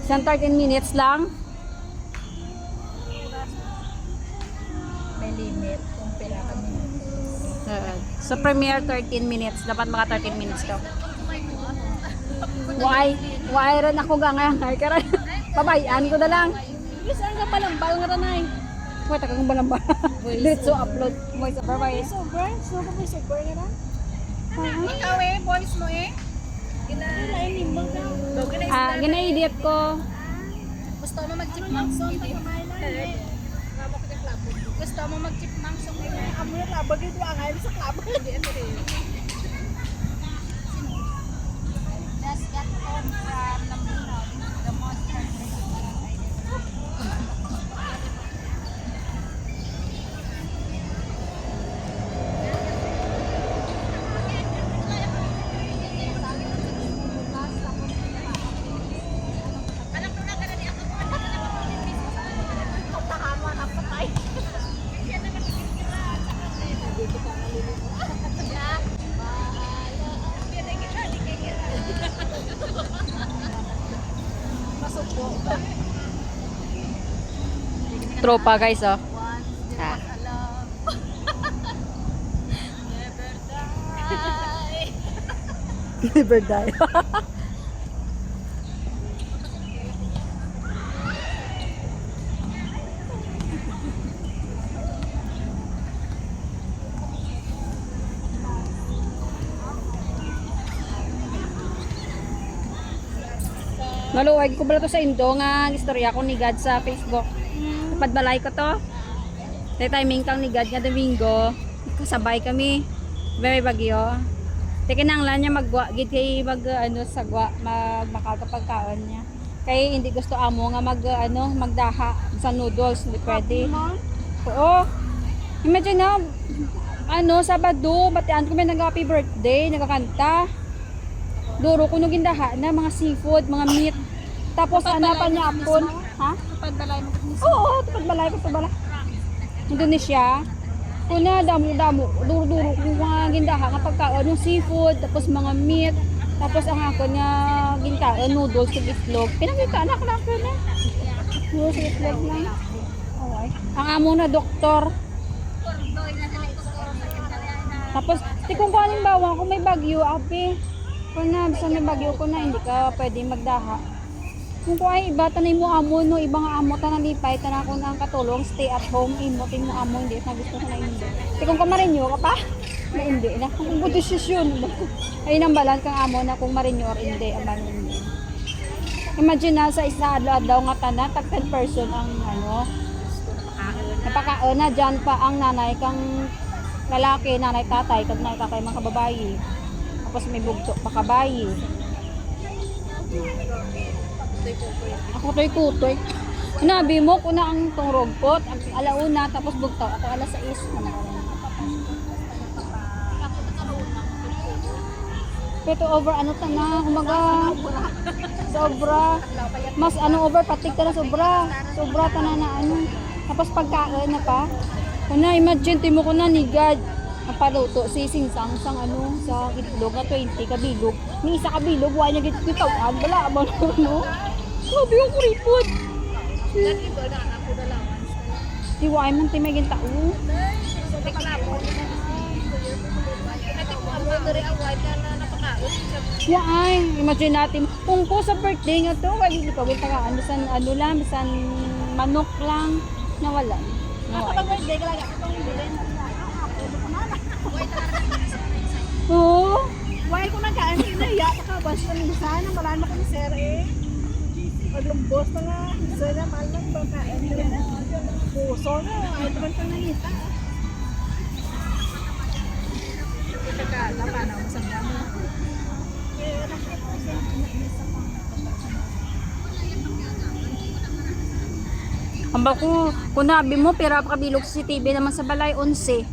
Isang 13 minutes lang. May limit kung pila ka minutes. Sa premiere 13 minutes. Dapat mga 13 minutes daw. Why rin ako gangan. Pabayaan ko na lang. Yes, ang ka palambal nga tanay. Wait, akong balambal. Dito upload. Voice over ba eh? Super? Super may super nga na? Ikaw eh, voice mo eh. Limbang ka. Gina-edit ko. Gusto mo mag-chipmunk song? Gusto mo mag-chipmunk song? Amo na labag ito ang ayaw sa klabo. Just got home from Lambuna. The monster. Tropa guys, oh. Ah. Never die. Maluwag ko bala to sa Indo nga istorya ko ni God sa Facebook. Padbalay ko to. Tay timing kang ni God nga Domingo. Kasabay kami. Very bagyo. Tikinanglan niya magwa gid kay mag ano sa gwa magmakakapagkaon niya. Kay hindi gusto amo nga magdaha sa noodles, hindi pwede. Oo. Imagine na Sabado, batian ko may nag-happy birthday, nagkakanta. Duro ko nung gindaha na mga seafood, mga meat. Tapos pa niya apon. Ha? Pagbalay mo. Oo, pagbalay ko sa bala. Indonesia. Kuna damo-damo, duro-duro ko mga gindaha nga pagkaon yung seafood, tapos mga meat, tapos ang ako niya ginkaon noodles sa itlog. Pinagkita na ko na. Noodles sa itlog lang. Okay. Ang amo na doktor. Tapos, tikong ko anong bawang kung may bagyo, api. Kung na, bisa may bagyo ko na, hindi ka pwede magdaha. Kung ko ay iba, tanay mo amo, no, ibang amo, tanalipay, tanakon ang katulong, stay at home, imotin mo amo, hindi, na gusto ko na hindi. Tikong ka marinyo ka pa? Na hindi, na kung desisyon. Ayun ang balan kang amo na kung marinyo or hindi, ang balan hindi. Imagine na sa isa adlaw nga tanan, tag 10 person ang napakaon na dyan pa ang nanay kang lalaki, nanay tatay, kag nanay tatay mga kababayi. Tapos may bugto pa kabayi. Ako to'y kutoy. Sinabi mo kung na ang tong rogpot, alauna, tapos bugtaw. Ako alas 6. Pero over umaga. Sobra. Mas over patik na sobra. Sobra ta na Tapos pagkain na pa. Kung na imagine, timo ko na ni God. Napaluto si Singsang sa itlog na 20 kabilog. Ni isa kabilog, wala niya gitawan. Wala abang Grabe yung kuripod. Di wala man tayo may gintao. Ya ay, imagine natin. Kung ko sa birthday nga to, hindi ko gitagaan. Bisan bisan manok lang. Nawala. Kapag birthday ka lang, kapag hindi rin. Oo. Why ko nagkaan sinaya ka basta minsan wala na kami sir eh. Paglumbos na nga, isa na malang pagkain nila. Puso na, ay naman ka nangita. Pagkakala, paano mo sa dami? Amba ko, kung nabi mo, pera pa kabilog sa CCTV naman sa balay, 11.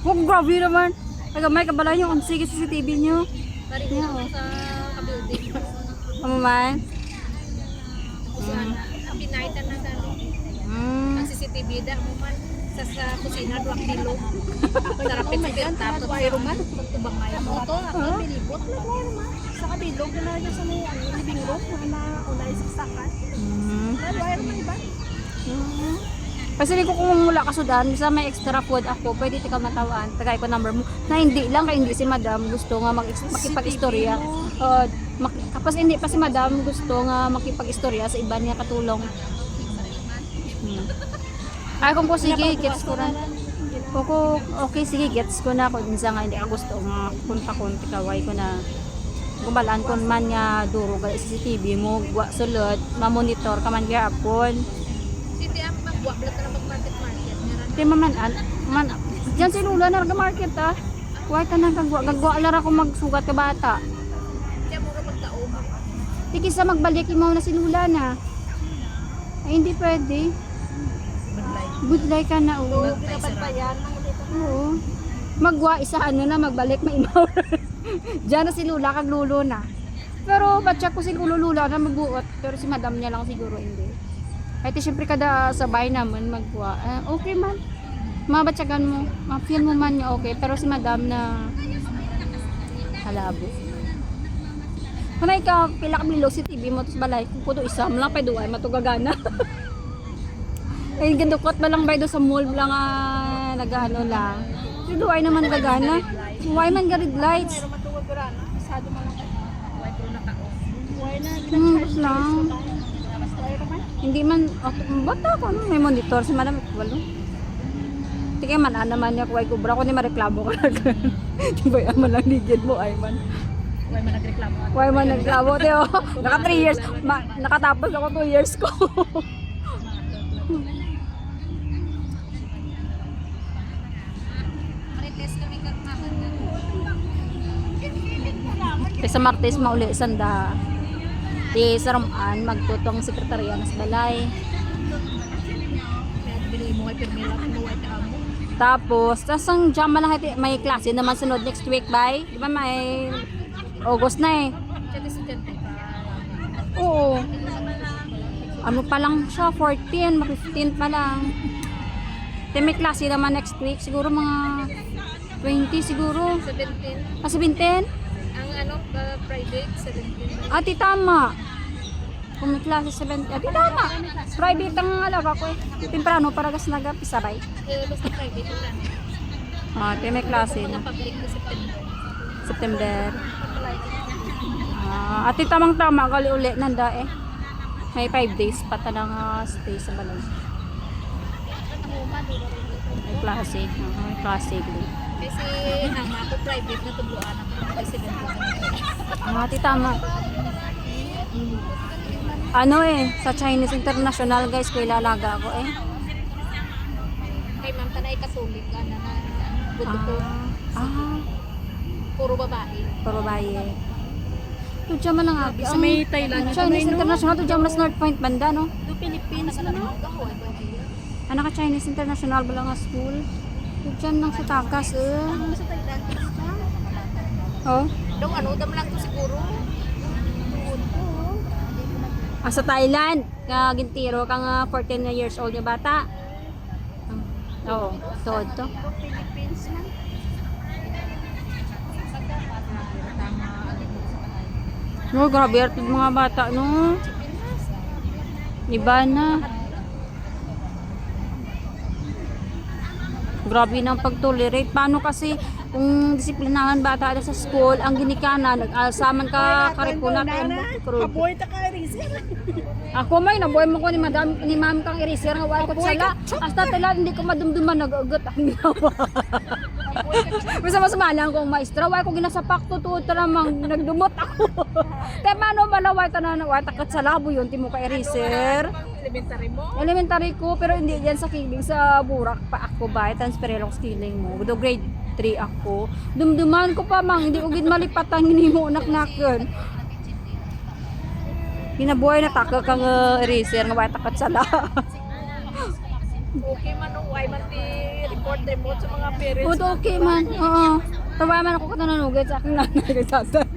Wow, grabe naman. May kabalay yung 11 sa CCTV nyo. Pari ko sa kabuilding. Ano man? Ang pinaitan na dali. Ang CCTV da mo man. Sa kusina, duwag bilog. Sarap yung tapos wire man. Magtubang nga yung mga. Ako, bilibot. Nag-wire man. Sa kabilog, na dyan sa may living room, na unay saksakan. Nag-wire man iba. Kasi ko kung mula ka sudan, bisa may extra food ako, pwede tika matawaan. Tagay ko number mo. Na hindi lang, kaya hindi si madam gusto nga makipag-istorya. Kapag hindi pa si madam gusto nga makipag-istorya sa iba niya katulong. Ay kung ko sige, gets ko rin. Kung ko, okay sige, gets ko na. Kung minsan nga hindi ka gusto nga punta-kunti kaway ko na. Gumalaan ko man nga duro ka CCTV mo, gwa sulod, mamonitor ka man kaya apon. Hindi ang magbuwak lang na mag-market. Di man, dyan si Lula na market ah. Huwag ka nang gagwa alara kung magsugat ka bata. Kaya mura magtaong. Di kisa magbalik mo na si Lula na. Ay hindi pwede. Budlay ka na oo. Pinabantayan ng ulit. Oo. Magwa isa ano na magbalik maimaw. Diyan na si Lula kag Lulo na. Pero batya ko si Lula na magbuot pero si madam niya lang siguro hindi. Kahit siyempre kada sabay naman magwa. Okay man. Mabatyagan mo, ma-feel mo man niya okay pero si madam na halabo. Kung ikaw pila ka bilog si TV mo tos balay kung kudo isam lang pa duay matugagana. Ay gandukot ba lang ba do sa mall lang nagano lang. Si duay naman gagana. Why man ga red lights? Pero matuwag ko rana. Masado man lang. Why pero nakaong. Why na, Bus lang. wire man. Hindi man, bata ko, no? May monitor si madam, walo. Hindi kaya man, naman niya kuway kubra ko ni mareklamo ka na. Di ba yaman lang ligid mo, ay man. Why man nagreklamo? Why man nagklamo, tiyo. Naka 3 years, nakatapos ako 2 years ko. Marites kami kagmakan na. Kaya sa Martes, mauli sanda. Di sa Ramaan, magtutong sekretarya ng balay. Kaya bili mo ay pirmila kung maway ka mo. Tapos, ang jam lang may klase naman sunod next week, bye. Di ba may August na eh. Kaya sa dyan pa. Oo. Ano pa lang siya, 14, 15 pa lang. Then may klase naman next week, siguro mga 20 siguro. 17. 17? Ang ano, Friday, 17. Ati tama. Kung may klase 17, ati tama. Private ang alaga ko eh. Temprano para gas nagapisabay. Basta Friday ko lang. Ati may klase Mga na. public na September. September. Ati tamang tama, gali uli nanda eh. May 5 days pa tanang stay sa balay. May klase. May klase. Kasi ang ako private na tuluan ako kasi 17. Ati tama. Ano eh, sa Chinese International guys, ko ilalaga ako eh. Kay ma'am tanay kasulit ka na buto puro babae. Puro baye. Ito dyan man ang agi. Sa may Thailand. Chinese International, ito dyan mas North Point banda, no? Do Philippines na no? Ano ka Chinese International ba lang nga school? Ito dyan lang sa Takas, eh. Sa Thailand. Oh. Dong ano, dam lang to siguro. Sa Thailand, gintiro ka nga 14 years old yung bata. Oo, tood to. Do Philippines man. No, grabe artid mga bata, no? Iba na. Grabe nang pag-tolerate. Paano kasi kung disiplinahan bata sa school, ang ginikana, nag-alsaman ka karipuna kay Kaboy ta ka Rizal. Ako may nabuhay mo ko ni madam ni ma'am kang eraser nga wala ko sala. Hasta tala hindi ko madumduman nag-ugot ang ginawa. Basta mas malang kong maestra, wala ko ginasapak tutuod ta namang nagdumot ako. Kaya paano malaway ta na takat sa labo yun timo ka eraser. Elementary mo. Elementary ko pero hindi yan sa kiling sa burak pa ako ba transfer lang stealing mo. Do grade 3 ako. Dumduman ko pa mang hindi ugid malipat ang hinimo naknaken. Ginabuhay na taka kang eraser nga wala takat sala. Okay man no, why man ti record remote sa mga parents. Good okay man. Oo. Tawa man ako katanunugit sa aking nanay kay tatay.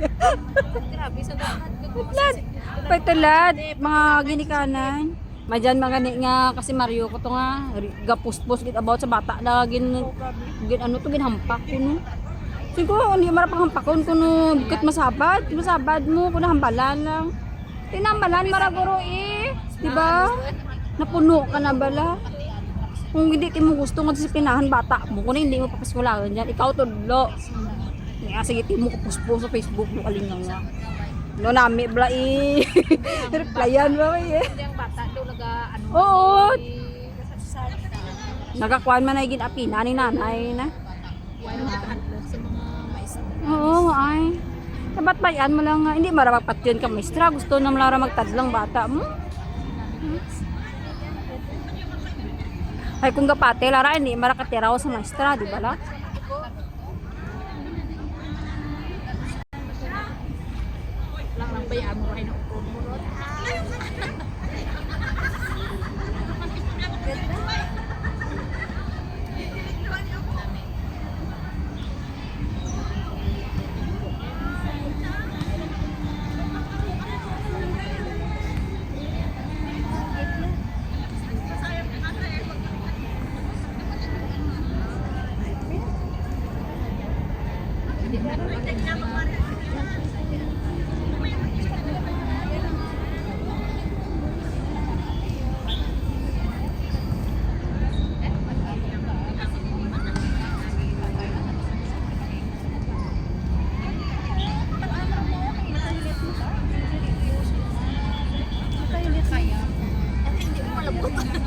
Grabe sa dapat ko. Tulad. Pagtulad, mga ginikanan. May dyan mga ni nga kasi Mario ko to nga gapuspos gid about sa bata na gin ano to ginhampak ko no. Siguro hindi mara panghampakon ko no bukit masabad mo kuno hambalan lang. Tinambalan mara guro di ba? Napuno ka na bala. Kung hindi mo gusto nga disipinahan bata mo kuno hindi mo papaskulahan diyan ikaw tudlo. Nga sige timo ko puspos sa Facebook no kalingang nga. No nami bla replyan ba eh. Yung bata daw naga ano. Oo. Nagakuan man ay ginapina ni nanay na. Wala nakahandle sa mga maestro. Oo, ay. Dapat ba yan mo lang nga. Hindi marapapat yun ka maestra. Gusto na malara magtadlang bata mo. Ay kung gapate, lara hindi marakatiraw sa maestra, di ba la? Lang lang bayaan mo kayo ng upod mo.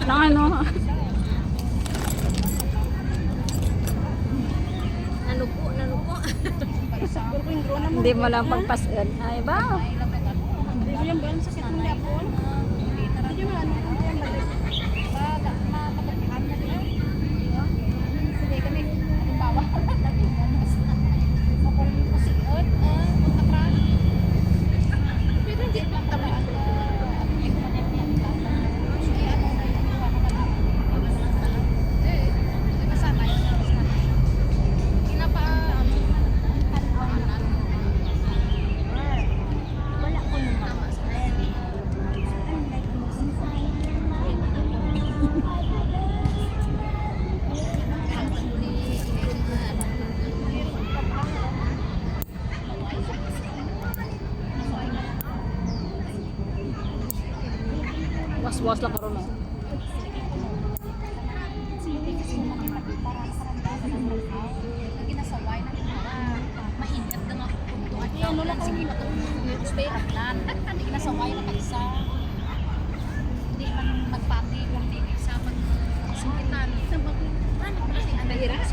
Nang ano? Nanupo. Hindi mo lang pagpasan. Ay ba? Hindi mo yung ganun sakit ng yapon. Hindi mo ano yung balik. Baga, mapapagkaan na din. Sige kami, halimbawa. Makulit ko si Earth, magkapran. Pero hindi lang tama. Was-was lang karon. Ginasaway na maingat na nga kuntuan niya mo lang sige newspaper plan hindi ginasaway na kaisa hindi man magpati kung hindi sa pagsungitan ano kasi ang nahirap